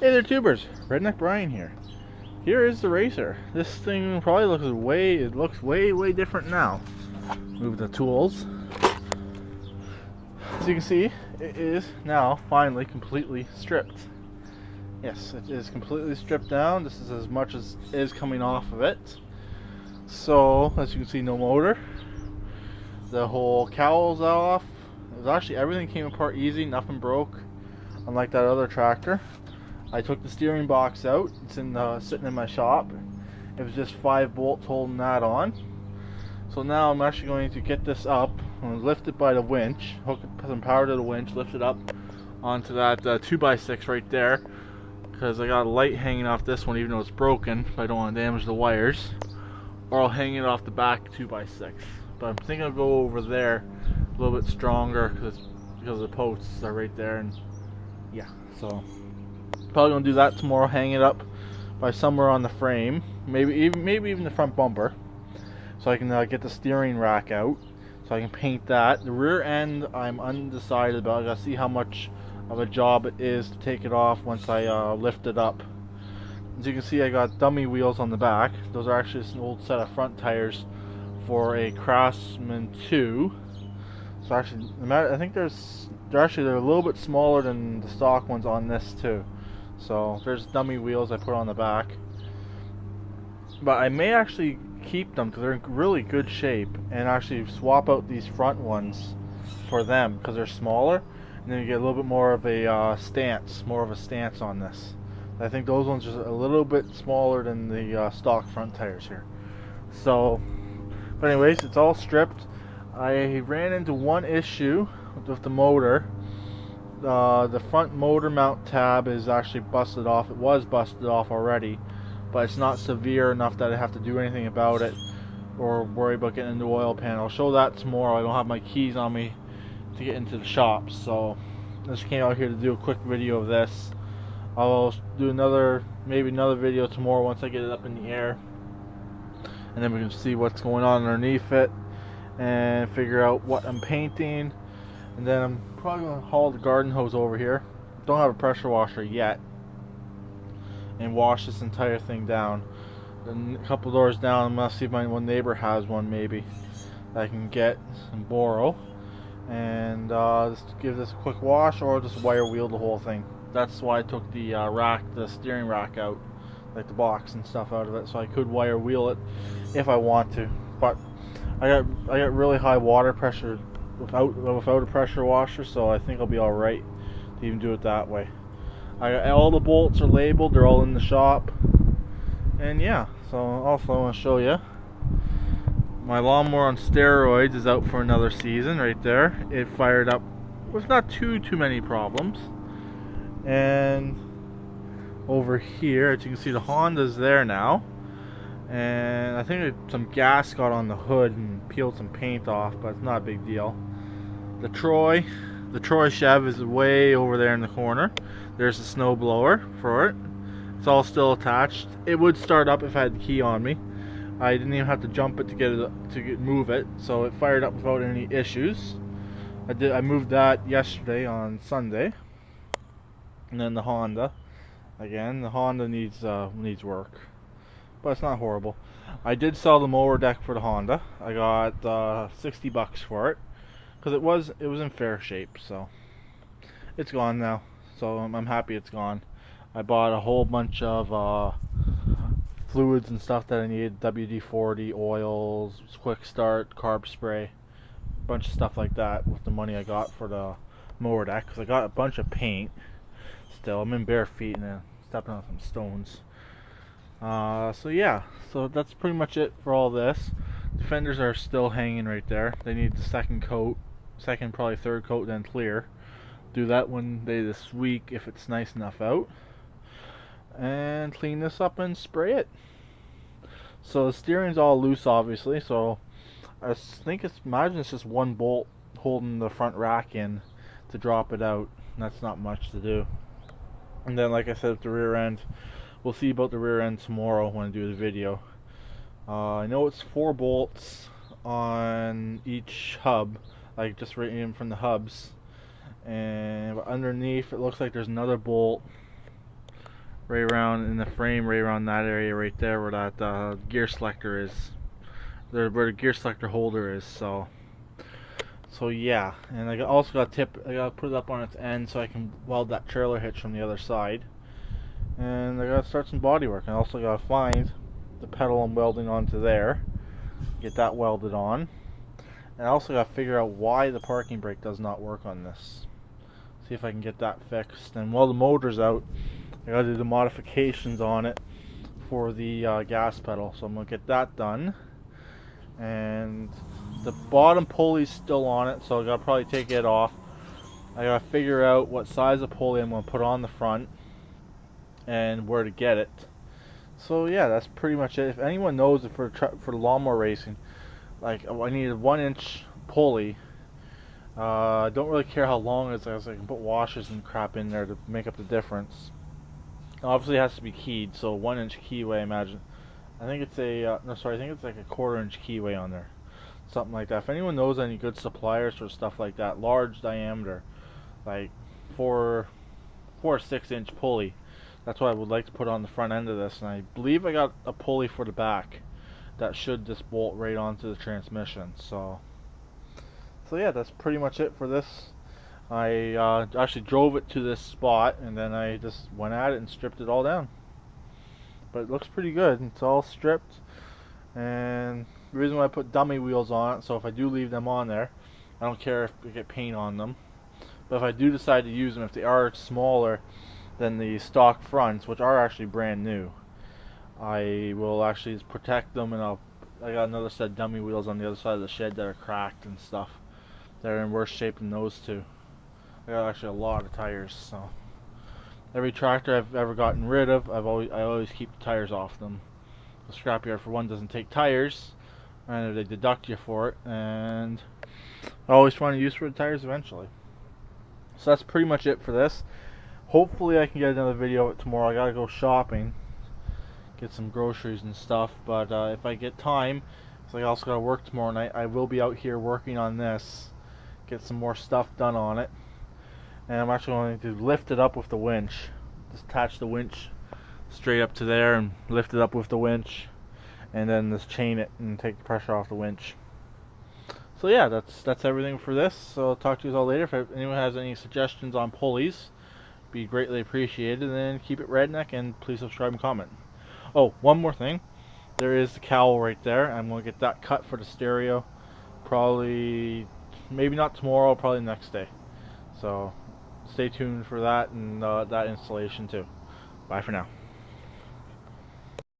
Hey there, tubers. Redneck Brian here. Here is the racer. This thing probably looks way different now. Move the tools. As you can see, it is now finally completely stripped. Yes, it is completely stripped down. This is as much as is coming off of it. So, as you can see, no motor. The whole cowl's off. It was actually, everything came apart easy, nothing broke, unlike that other tractor. I took the steering box out. It's sitting in my shop. It was just 5 bolts holding that on. So now I'm actually going to get this up. I'm going to lift it by the winch, hook some power to the winch, lift it up onto that 2x6 right there, because I got a light hanging off this one even though it's broken, but I don't want to damage the wires. Or I'll hang it off the back 2x6. But I'm thinking I'll go over there a little bit stronger because the posts are right there, and yeah, so probably gonna do that tomorrow. Hang it up by somewhere on the frame, maybe even the front bumper, so I can get the steering rack out, so I can paint that. The rear end I'm undecided about. I gotta see how much of a job it is to take it off once I lift it up. As you can see, I got dummy wheels on the back. Those are actually an old set of front tires for a Craftsman 2. So actually, I think they're a little bit smaller than the stock ones on this too. So there's dummy wheels I put on the back. But I may actually keep them because they're in really good shape, and actually swap out these front ones for them because they're smaller, and then you get a little bit more of a stance on this. I think those ones are a little bit smaller than the stock front tires here. So, but anyways, it's all stripped. I ran into one issue with the motor. The front motor mount tab is actually busted off. It was busted off already, but it's not severe enough that I have to do anything about it or worry about getting into the oil pan. I'll show that tomorrow. I don't have my keys on me to get into the shop, so I just came out here to do a quick video of this. I'll do maybe another video tomorrow once I get it up in the air, and then we can see what's going on underneath it and figure out what I'm painting. And then I'm probably going to haul the garden hose over here. Don't have a pressure washer yet, and wash this entire thing down. Then a couple doors down, I'm going to see if my one neighbor has one maybe that I can get and borrow, and just give this a quick wash, or just wire wheel the whole thing. That's why I took the steering rack out, like the box and stuff out of it, so I could wire wheel it if I want to. But I got really high water pressure without a pressure washer, so I think I'll be all right to even do it that way. All the bolts are labeled; they're all in the shop, and yeah. So also I want to show you my lawnmower on steroids is out for another season. Right there, it fired up with not too many problems. And over here, as you can see, the Honda's there now, and I think some gas got on the hood and peeled some paint off, but it's not a big deal. The Troy Chev is way over there in the corner. There's a snow blower for it. It's all still attached. It would start up if I had the key on me. I didn't even have to jump it to move it, so it fired up without any issues. I moved that yesterday on Sunday. And then the Honda, again, the Honda needs work, but it's not horrible. I did sell the mower deck for the Honda. I got $60 for it because it was in fair shape. So it's gone now. So I'm happy it's gone. I bought a whole bunch of fluids and stuff that I needed: WD-40, oils, quick start, carb spray, a bunch of stuff like that with the money I got for the mower deck, because I got a bunch of paint. Still, I'm in bare feet and stepping on some stones. So yeah, so that's pretty much it for all this. The fenders are still hanging right there. They need the second coat, probably third coat, then clear. Do that one day this week if it's nice enough out, and clean this up and spray it. So the steering's all loose, obviously. So I think imagine it's just one bolt holding the front rack in to drop it out. That's not much to do. And then, like I said, with the rear end, we'll see about the rear end tomorrow when I do the video. I know it's 4 bolts on each hub, like just right in from the hubs. And underneath, it looks like there's another bolt right around in the frame, right around that area right there where that gear selector is, where the gear selector holder is. So yeah, and also got a tip. I gotta put it up on its end so I can weld that trailer hitch from the other side. And I gotta start some body work. I also gotta find the pedal I'm welding onto there, get that welded on. And I also gotta figure out why the parking brake does not work on this. See if I can get that fixed. And while the motor's out, I gotta do the modifications on it for the gas pedal. So I'm gonna get that done. And the bottom pulley's still on it, so I gotta probably take it off. I gotta figure out what size of pulley I'm gonna put on the front and where to get it. So yeah, that's pretty much it. If anyone knows if for lawnmower racing, like I need a 1-inch pulley. I don't really care how long it is, as I can put washers and crap in there to make up the difference. Obviously, it has to be keyed, so 1-inch keyway. Imagine. I think it's a no, sorry. I think it's like a 1/4-inch keyway on there, something like that. If anyone knows any good suppliers for stuff like that, large diameter, like 4 or 6-inch pulley. That's what I would like to put on the front end of this, and I believe I got a pulley for the back that should just bolt right onto the transmission. So yeah, that's pretty much it for this. I actually drove it to this spot, and then I just went at it and stripped it all down. But it looks pretty good. It's all stripped, and the reason why I put dummy wheels on it, so if I do leave them on there, I don't care if I get paint on them. But if I do decide to use them, if they are smaller than the stock fronts, which are actually brand new, I will actually just protect them, and I got another set of dummy wheels on the other side of the shed that are cracked and stuff. They're in worse shape than those two. I got actually a lot of tires, so every tractor I've ever gotten rid of, I always keep the tires off them. The scrapyard, for one, doesn't take tires, and they deduct you for it, and I always find a use for the tires eventually. So that's pretty much it for this. Hopefully I can get another video of it tomorrow. I gotta go shopping, get some groceries and stuff, but if I get time, because I also gotta work tomorrow night, I will be out here working on this, get some more stuff done on it. And I'm actually going to lift it up with the winch. Just attach the winch straight up to there and lift it up with the winch, and then just chain it and take the pressure off the winch. So yeah, that's everything for this. So I'll talk to you all later. If anyone has any suggestions on pulleys, be greatly appreciated. And then keep it redneck, and please subscribe and comment. Oh, one more thing. There is the cowl right there. I'm going to get that cut for the stereo. Probably, maybe not tomorrow, probably the next day. So stay tuned for that and that installation too. Bye for now.